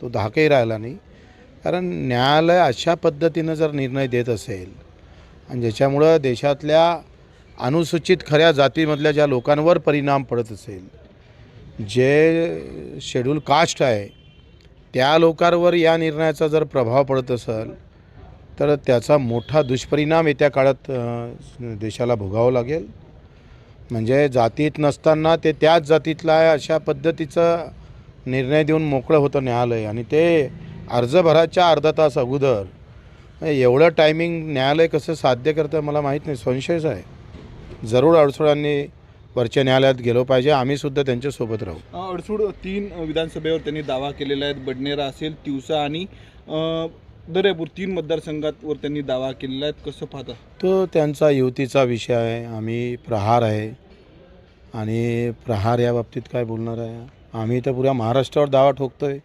तो धाकही राहिला नाही. कारण न्यायालय अशा पद्धतीनं जर निर्णय देत असेल आणि ज्याच्यामुळं देशातल्या अनुसूचित खऱ्या जातीमधल्या ज्या लोकांवर परिणाम पडत असेल, जे शेड्यूल कास्ट आहे त्या लोकांवर या निर्णयाचा जर प्रभाव पडत असेल तर त्याचा मोठा दुष्परिणाम येत्या काळात देशाला भोगावं लागेल. म्हणजे जातीत नसताना ते त्याच जातीतला आहे अशा पद्धतीचा निर्णय देऊन मोकळं होतं न्यायालय, आणि ते अर्ज भराच्या अर्धा तास अगोदर एवढं टायमिंग न्यायालय कसं साध्य करतं मला माहीत नाही, संशयच आहे. जरूर अडसुळांनी वरच्या न्यायालयात गेलो पाहिजे, आम्हीसुद्धा त्यांच्यासोबत राहू. अडसूळ 3 विधानसभेवर त्यांनी दावा केलेला आहे. बडनेरा असेल, तिवसा आणि दर्यापूर 3 मतदारसंघांवर त्यांनी दावा केलेला आहे. कसं पाहता? तो त्यांचा युतीचा विषय आहे. आम्ही प्रहार आहे आणि प्रहार या बाबतीत काय बोलणार आहे. आम्ही तर पुऱ्या महाराष्ट्रावर दावा ठोकतो आहे.